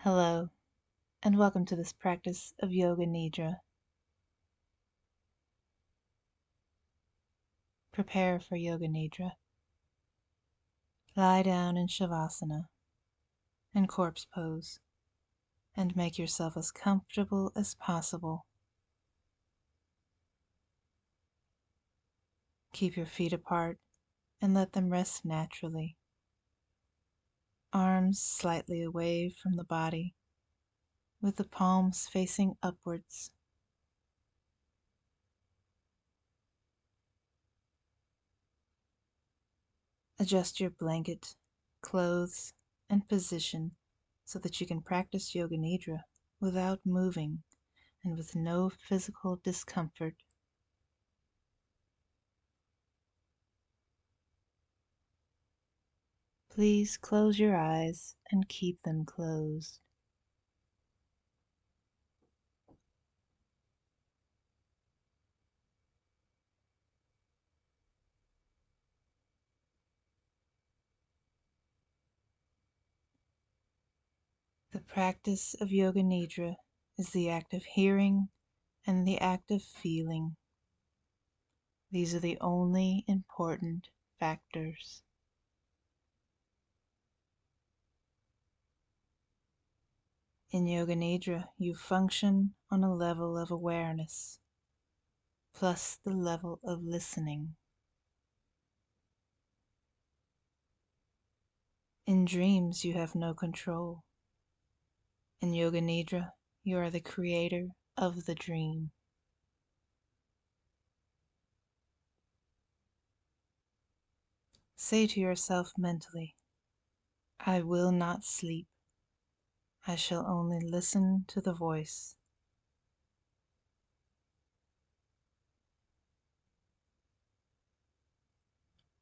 Hello, and welcome to this practice of Yoga Nidra. Prepare for Yoga Nidra. Lie down in Shavasana and corpse pose, and make yourself as comfortable as possible. Keep your feet apart and let them rest naturally. Arms slightly away from the body, with the palms facing upwards. Adjust your blanket, clothes, and position so that you can practice Yoga Nidra without moving and with no physical discomfort. Please close your eyes and keep them closed. The practice of Yoga Nidra is the act of hearing and the act of feeling. These are the only important factors. In Yoga Nidra, you function on a level of awareness, plus the level of listening. In dreams, you have no control. In Yoga Nidra, you are the creator of the dream. Say to yourself mentally, I will not sleep. I shall only listen to the voice.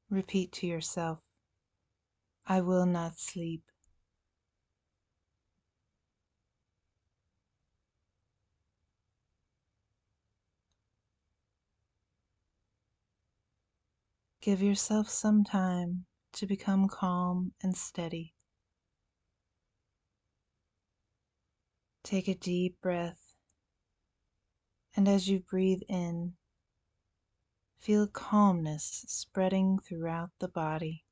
Repeat to yourself, I will not sleep. Give yourself some time to become calm and steady. Take a deep breath, and as you breathe in, feel calmness spreading throughout the body.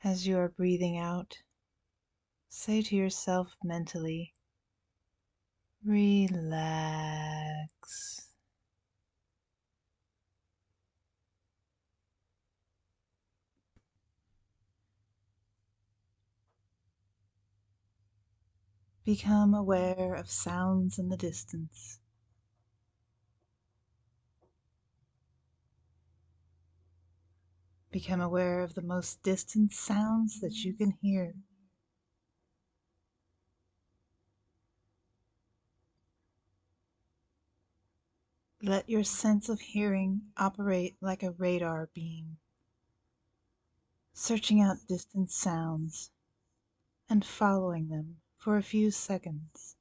As you are breathing out, say to yourself mentally, relax. Become aware of sounds in the distance. Become aware of the most distant sounds that you can hear. Let your sense of hearing operate like a radar beam, searching out distant sounds and following them for a few seconds.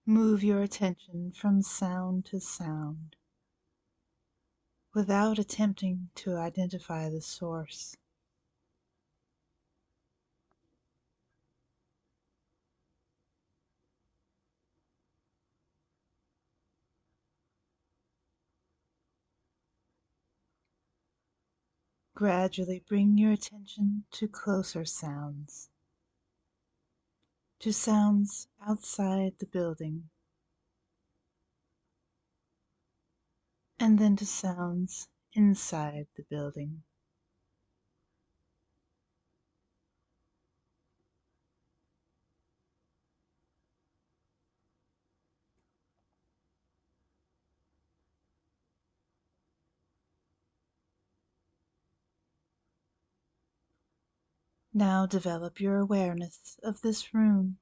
Move your attention from sound to sound without attempting to identify the source. Gradually bring your attention to closer sounds, to sounds outside the building, and then to sounds inside the building. Now develop your awareness of this room.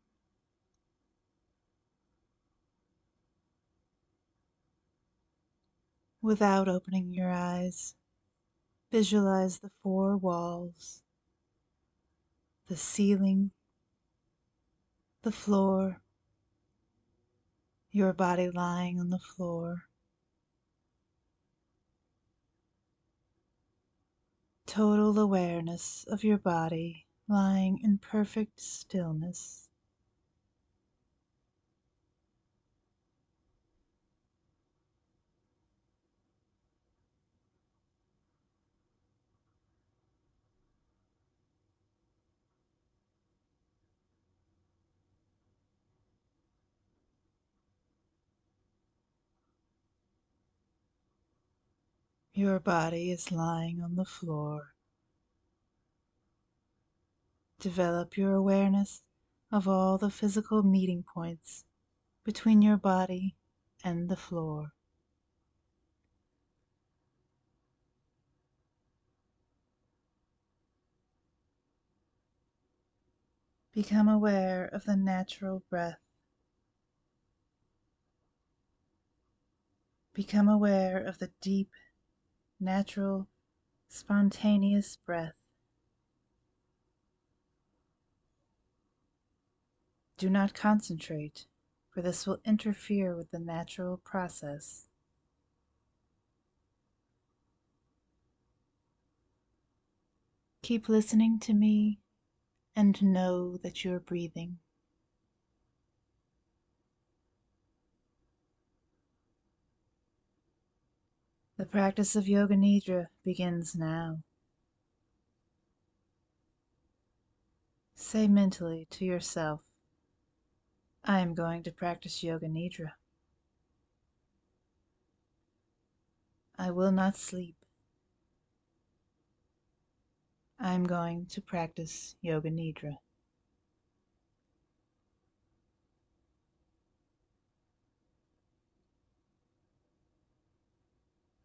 Without opening your eyes, visualize the four walls. the ceiling, the floor, your body lying on the floor. Total awareness of your body lying in perfect stillness. Your body is lying on the floor. Develop your awareness of all the physical meeting points between your body and the floor. Become aware of the natural breath. Become aware of the deep, natural, spontaneous breath. Do not concentrate, for this will interfere with the natural process. Keep listening to me and know that you're breathing. The practice of Yoga Nidra begins now. Say mentally to yourself, I am going to practice Yoga Nidra. I will not sleep. I am going to practice Yoga Nidra.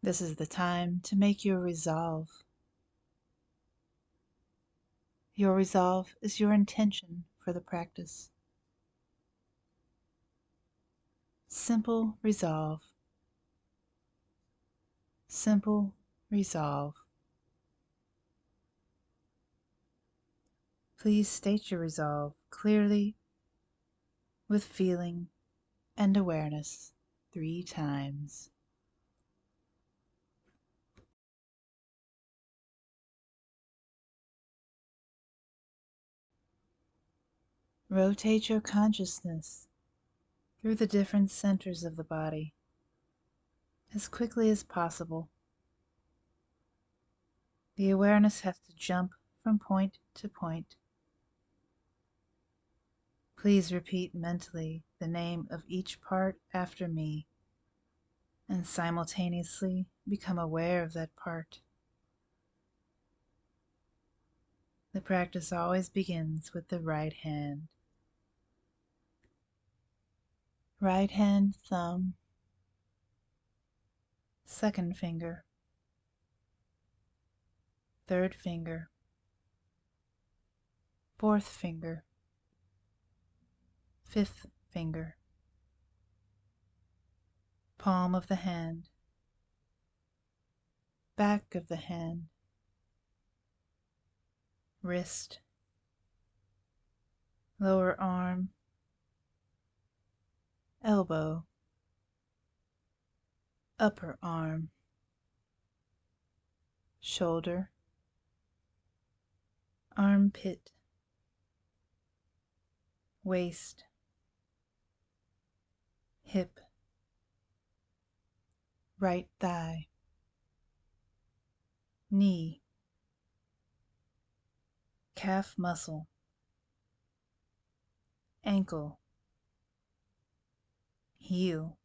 This is the time to make your resolve. Your resolve is your intention for the practice. Simple resolve. Simple resolve. Please state your resolve clearly with feeling and awareness 3 times. Rotate your consciousness through the different centers of the body as quickly as possible. The awareness has to jump from point to point. Please repeat mentally the name of each part after me and simultaneously become aware of that part. The practice always begins with the right hand. Right hand thumb, second finger, third finger, fourth finger, fifth finger, palm of the hand, back of the hand, wrist, lower arm, elbow, upper arm, shoulder, armpit, waist, hip, right thigh, knee, calf muscle, ankle, heel,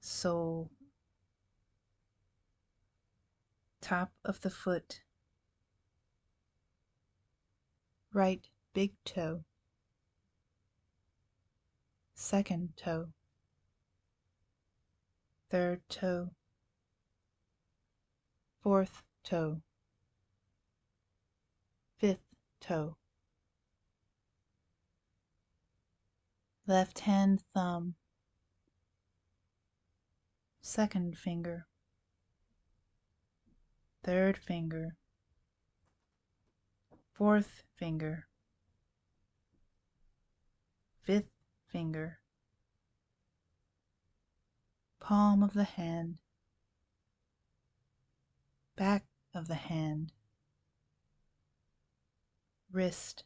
sole, top of the foot, right big toe, second toe, third toe, fourth toe, fifth toe, left hand thumb, second finger, third finger, fourth finger, fifth finger, palm of the hand, back of the hand, wrist,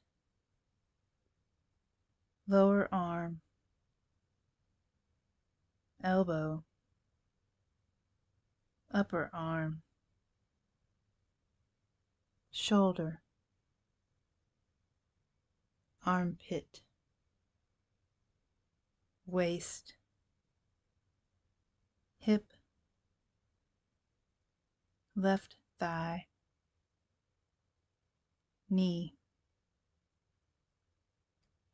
lower arm, elbow, upper arm, shoulder, armpit, waist, hip, left thigh, knee,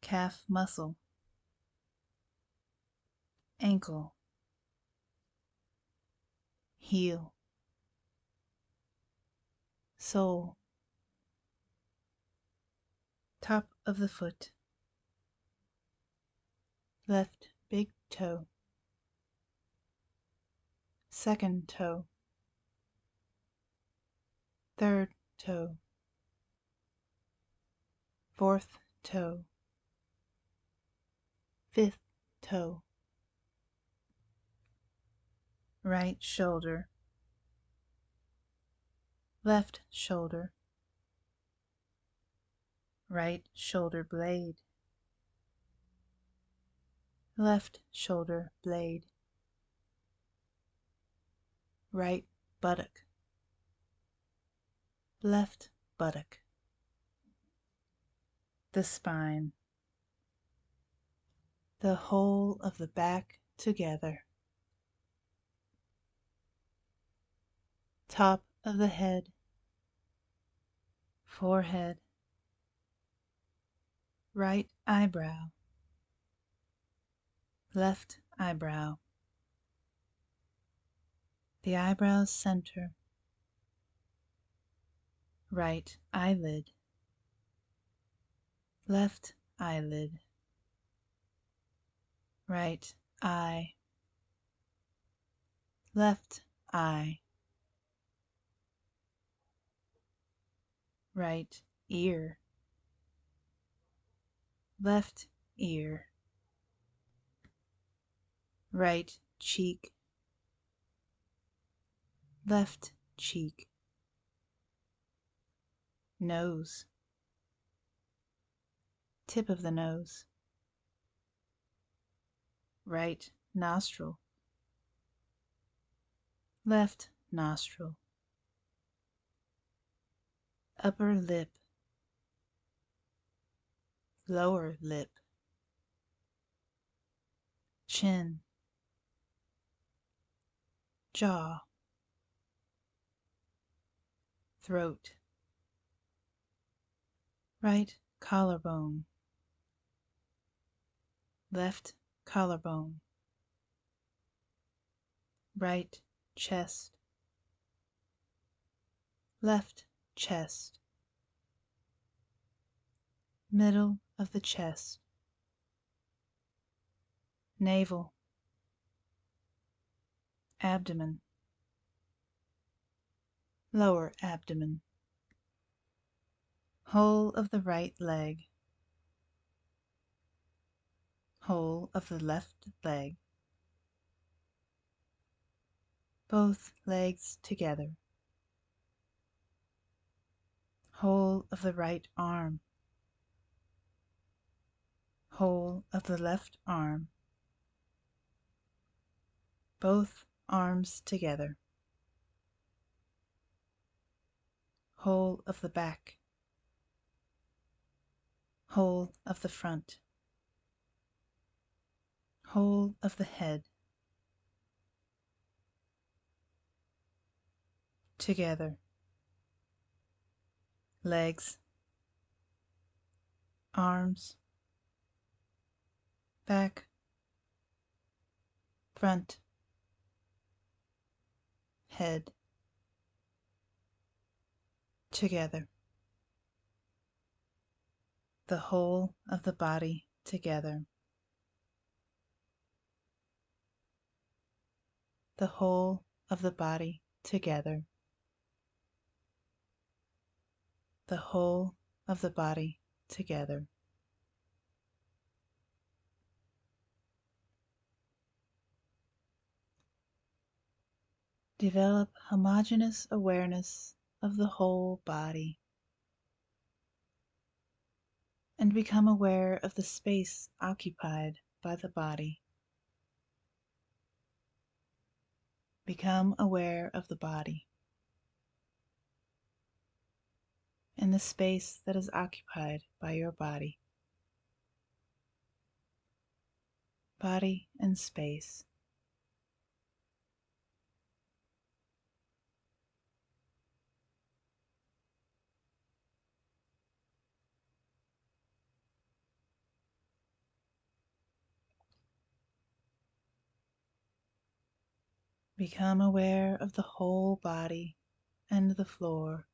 calf muscle, ankle, heel, sole, top of the foot, left big toe, second toe, third toe, fourth toe, fifth toe, right shoulder, left shoulder, right shoulder blade, left shoulder blade, right buttock, left buttock, the spine, the whole of the back together, top of the head, forehead, right eyebrow, left eyebrow, the eyebrow's center, right eyelid, left eyelid, right eye, left eye, right ear, left ear, right cheek, left cheek, nose, tip of the nose, right nostril, left nostril, upper lip, lower lip, chin, jaw, throat, right collarbone, left collarbone, right chest, left chest, middle of the chest, navel, abdomen, lower abdomen, whole of the right leg, whole of the left leg, both legs together, whole of the right arm, whole of the left arm, both arms together, whole of the back, whole of the front, whole of the head, together, legs, arms, back, front, head, together, the whole of the body together, the whole of the body together, the whole of the body together. Develop homogeneous awareness of the whole body and become aware of the space occupied by the body. Become aware of the body and the space that is occupied by your body. Body and space. Become aware of the whole body and the floor.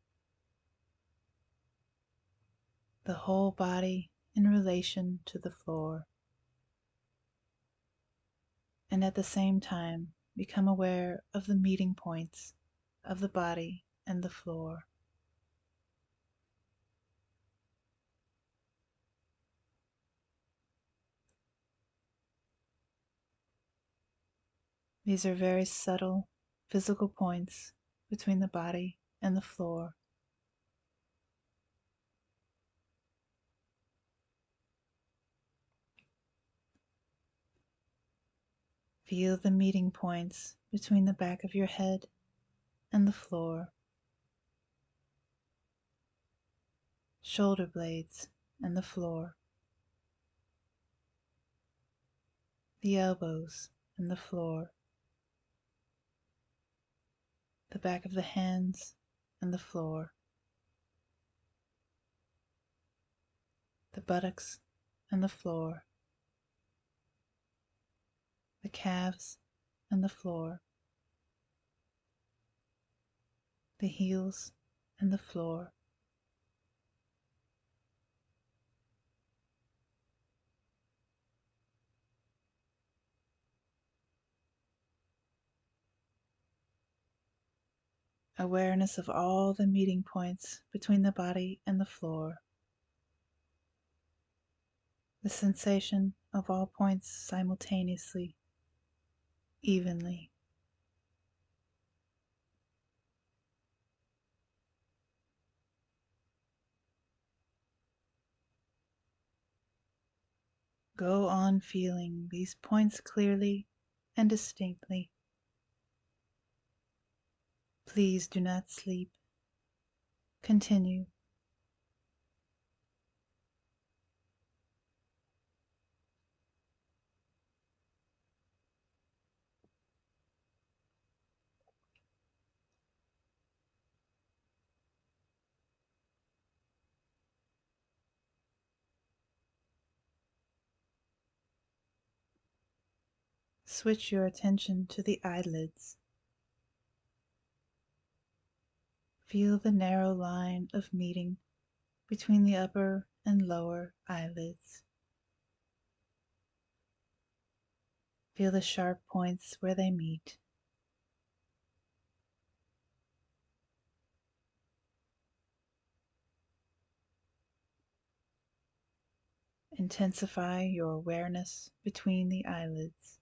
The whole body in relation to the floor. And at the same time, become aware of the meeting points of the body and the floor. These are very subtle physical points between the body and the floor. Feel the meeting points between the back of your head and the floor, shoulder blades and the floor, the elbows and the floor, the back of the hands and the floor, the buttocks and the floor, the calves and the floor, the heels and the floor. Awareness of all the meeting points between the body and the floor. The sensation of all points simultaneously, evenly. Go on feeling these points clearly and distinctly. Please do not sleep. Continue. Switch your attention to the eyelids. Feel the narrow line of meeting between the upper and lower eyelids. Feel the sharp points where they meet. Intensify your awareness between the eyelids.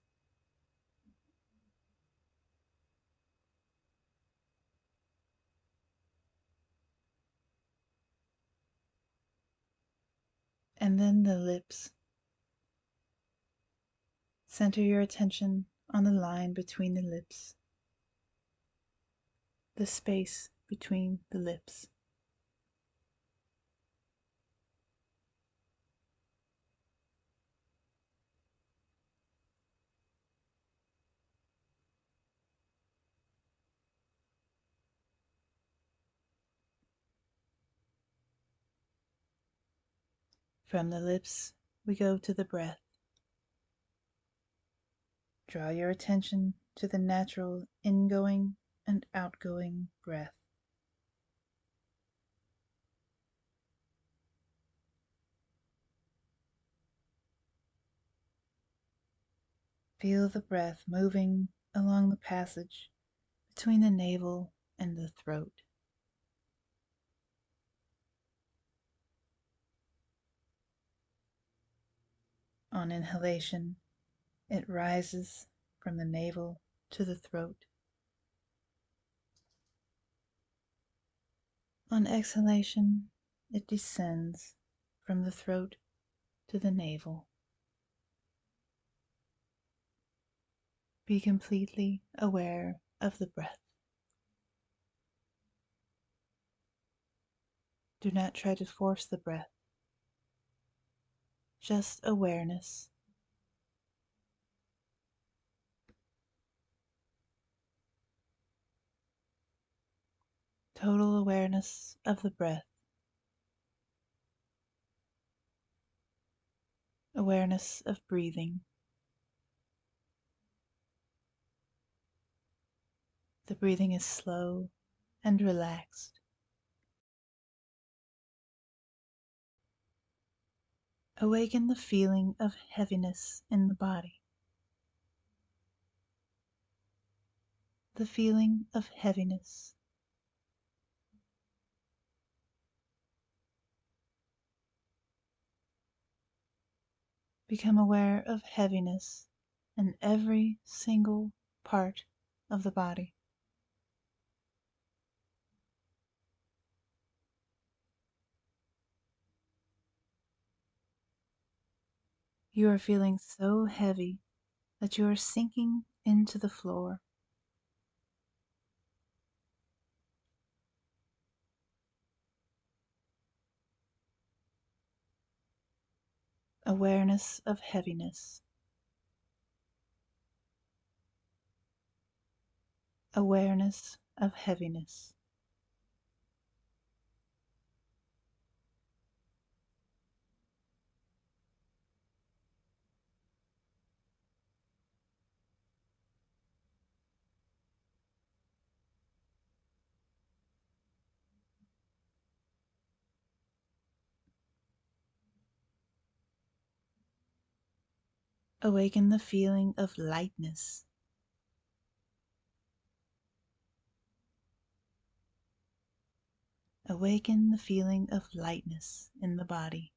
And then the lips. Center your attention on the line between the lips, the space between the lips. From the lips, we go to the breath. Draw your attention to the natural ingoing and outgoing breath. Feel the breath moving along the passage between the navel and the throat. On inhalation, it rises from the navel to the throat. On exhalation, it descends from the throat to the navel. Be completely aware of the breath. Do not try to force the breath, just awareness. Total awareness of the breath. Awareness of breathing. The breathing is slow and relaxed. Awaken the feeling of heaviness in the body. The feeling of heaviness. Become aware of heaviness in every single part of the body. You are feeling so heavy that you are sinking into the floor. Awareness of heaviness. Awareness of heaviness. Awaken the feeling of lightness. Awaken the feeling of lightness in the body.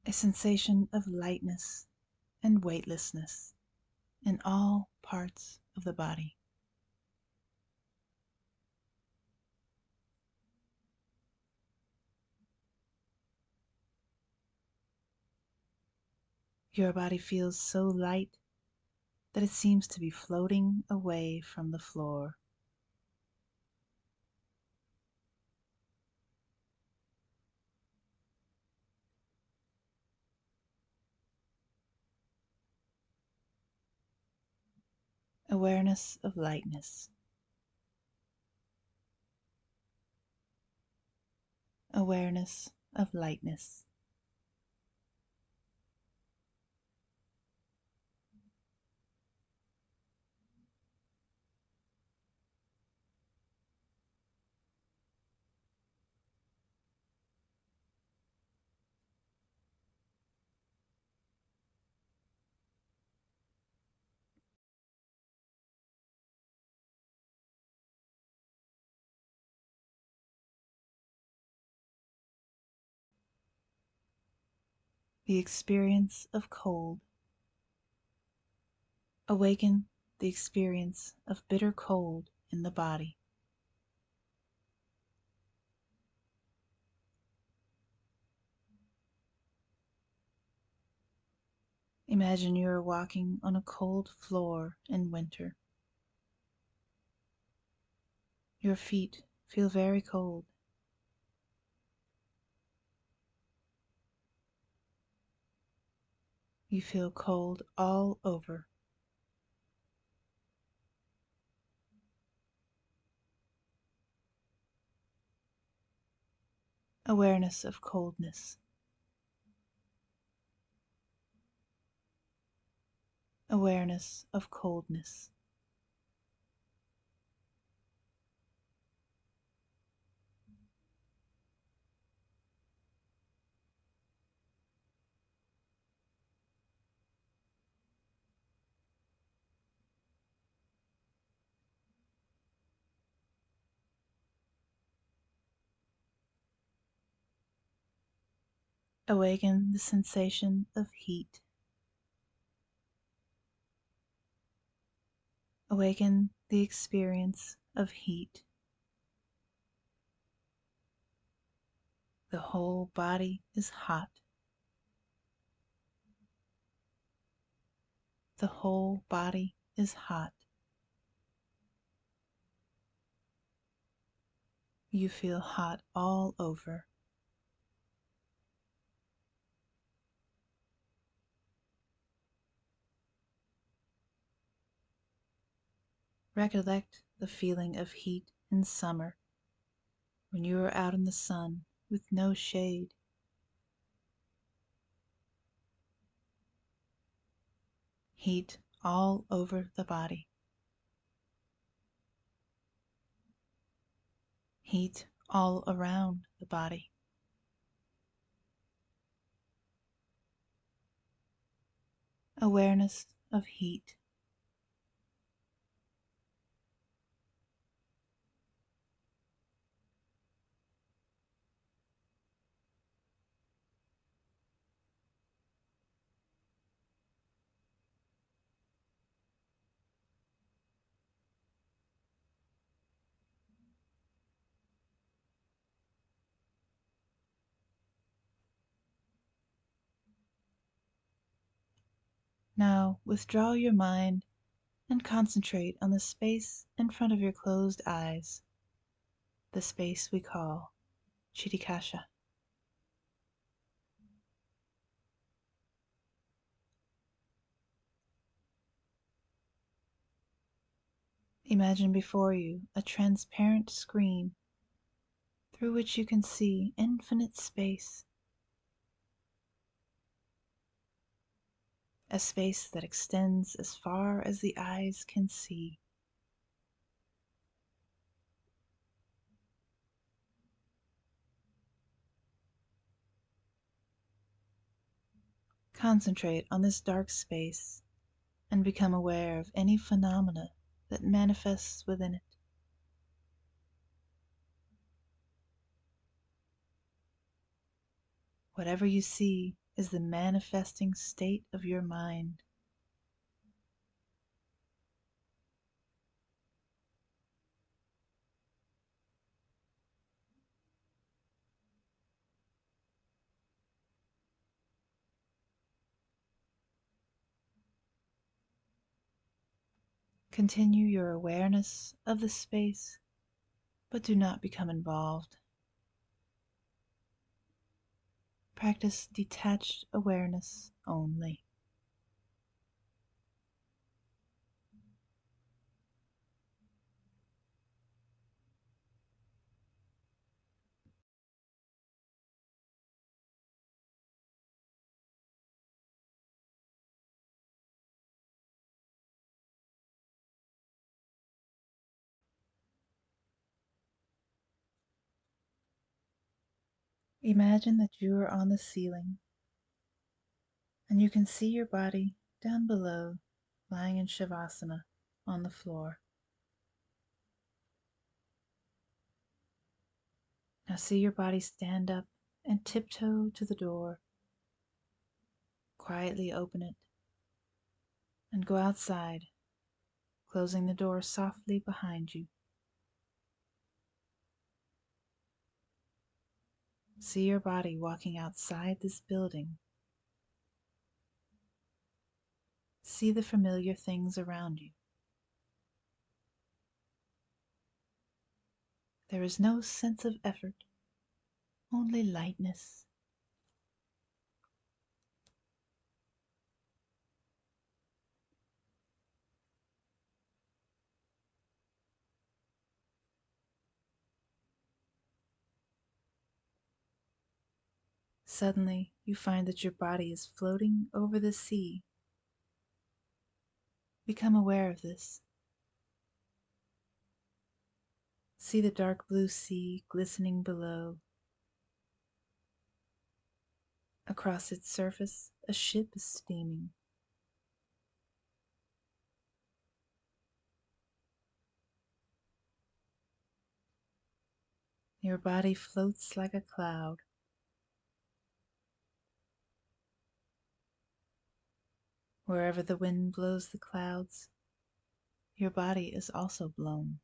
A sensation of lightness and weightlessness in all parts of the body. Your body feels so light that it seems to be floating away from the floor. Awareness of lightness. Awareness of lightness. The experience of cold. Awaken the experience of bitter cold in the body. Imagine you are walking on a cold floor in winter. Your feet feel very cold. You feel cold all over. Awareness of coldness. Awareness of coldness. Awaken the sensation of heat. Awaken the experience of heat. The whole body is hot. The whole body is hot. You feel hot all over. Recollect the feeling of heat in summer when you are out in the sun with no shade. Heat all over the body. Heat all around the body. Awareness of heat. Now withdraw your mind and concentrate on the space in front of your closed eyes, the space we call Chitikasha. Imagine before you a transparent screen through which you can see infinite space, a space that extends as far as the eyes can see. Concentrate on this dark space and become aware of any phenomena that manifests within it. Whatever you see is the manifesting state of your mind. Continue your awareness of the space, but do not become involved. Practice detached awareness only. Imagine that you are on the ceiling and you can see your body down below, lying in Shavasana on the floor. Now see your body stand up and tiptoe to the door. Quietly open it and go outside, closing the door softly behind you. See your body walking outside this building. See the familiar things around you. There is no sense of effort, only lightness. Suddenly, you find that your body is floating over the sea. Become aware of this. See the dark blue sea glistening below. Across its surface, a ship is steaming. Your body floats like a cloud. Wherever the wind blows the clouds, your body is also blown.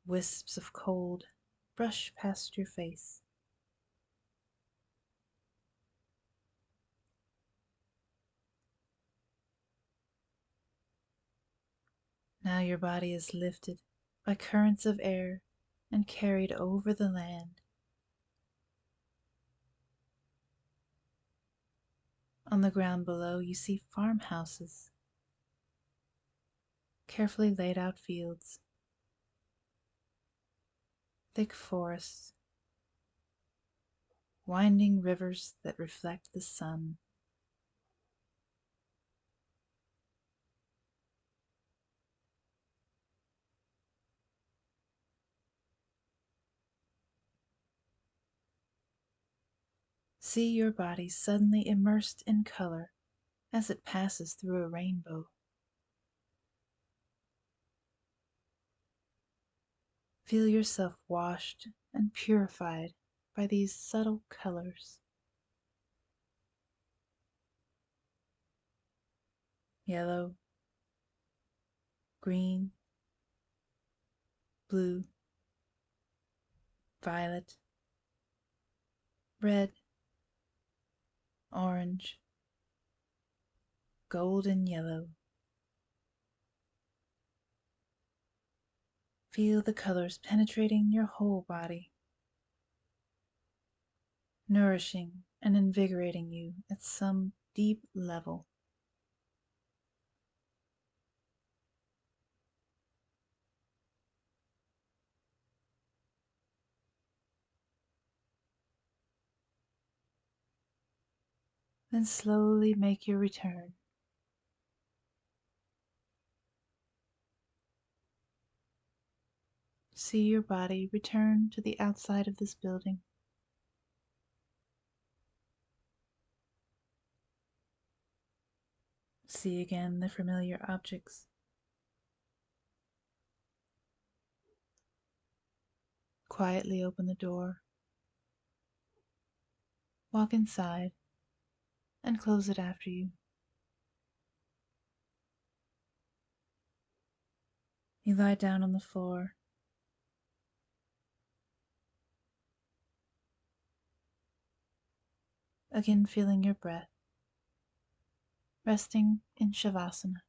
Wisps of cold brush past your face. Now your body is lifted by currents of air and carried over the land. On the ground below, you see farmhouses, carefully laid out fields, thick forests, winding rivers that reflect the sun. See your body suddenly immersed in color as it passes through a rainbow. Feel yourself washed and purified by these subtle colors. Yellow, green, blue, violet, red, orange, golden yellow. Feel the colors penetrating your whole body, nourishing and invigorating you at some deep level. Then slowly make your return. See your body return to the outside of this building. See again the familiar objects. Quietly open the door, walk inside, and close it after you. You lie down on the floor, again feeling your breath, resting in Shavasana.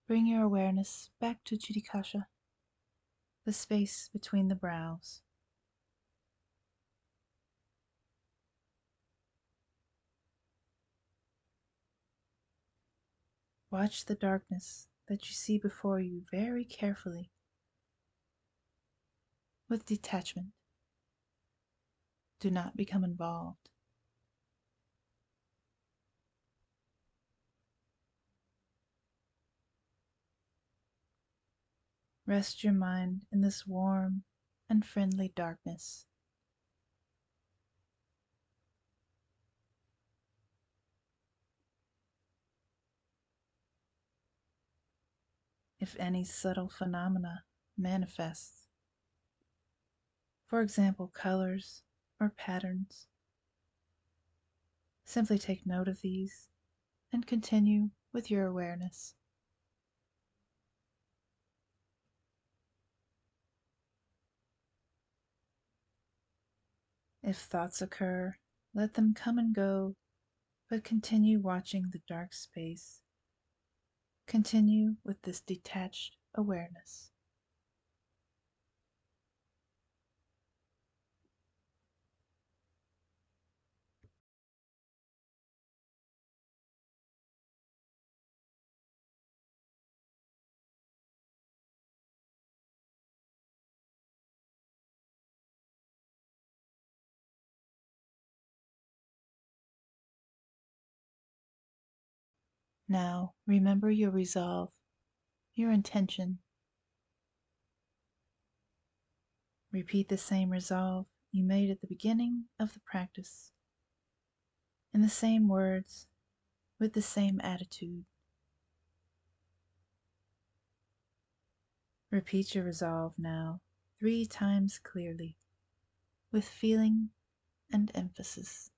Bring your awareness back to Chitikasha, the space between the brows. Watch the darkness that you see before you very carefully, with detachment. Do not become involved. Rest your mind in this warm and friendly darkness. If any subtle phenomena manifests, for example, colors or patterns, simply take note of these and continue with your awareness. If thoughts occur, let them come and go, but continue watching the dark space. Continue with this detached awareness. Now remember your resolve, your intention. Repeat the same resolve you made at the beginning of the practice, in the same words, with the same attitude. Repeat your resolve now 3 times clearly, with feeling and emphasis.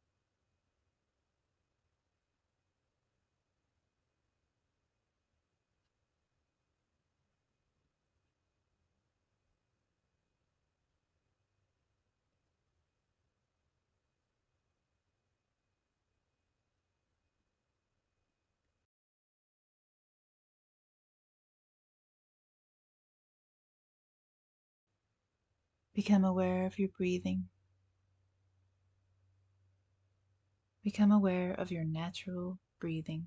Become aware of your breathing. Become aware of your natural breathing.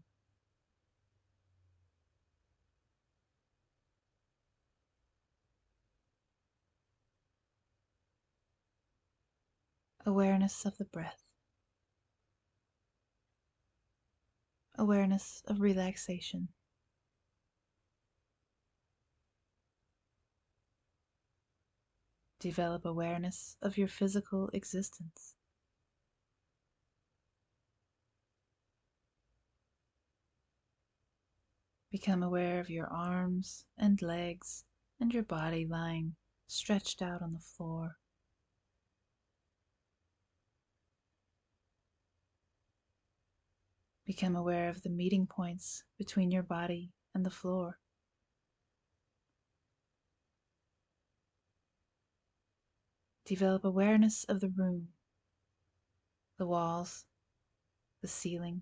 Awareness of the breath. Awareness of relaxation. Develop awareness of your physical existence. Become aware of your arms and legs and your body lying stretched out on the floor. Become aware of the meeting points between your body and the floor. Develop awareness of the room, the walls, the ceiling,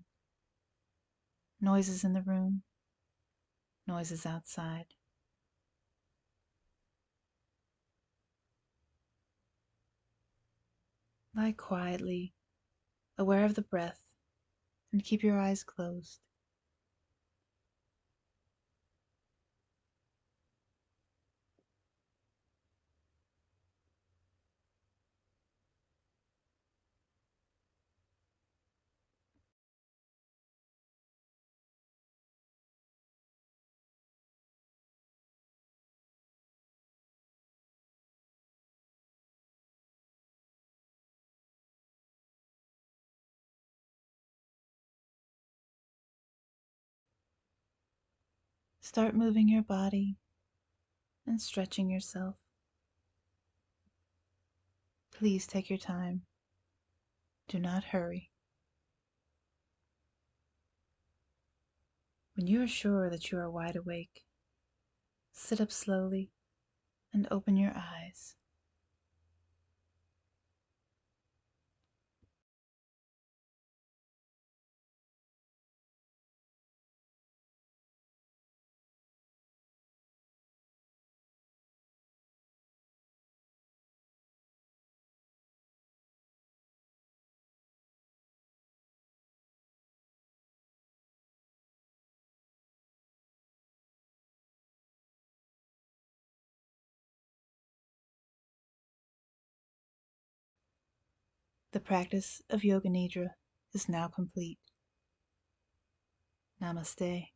noises in the room, noises outside. Lie quietly, aware of the breath, and keep your eyes closed. Start moving your body and stretching yourself. Please take your time. Do not hurry. When you are sure that you are wide awake, sit up slowly and open your eyes. The practice of Yoga Nidra is now complete. Namaste.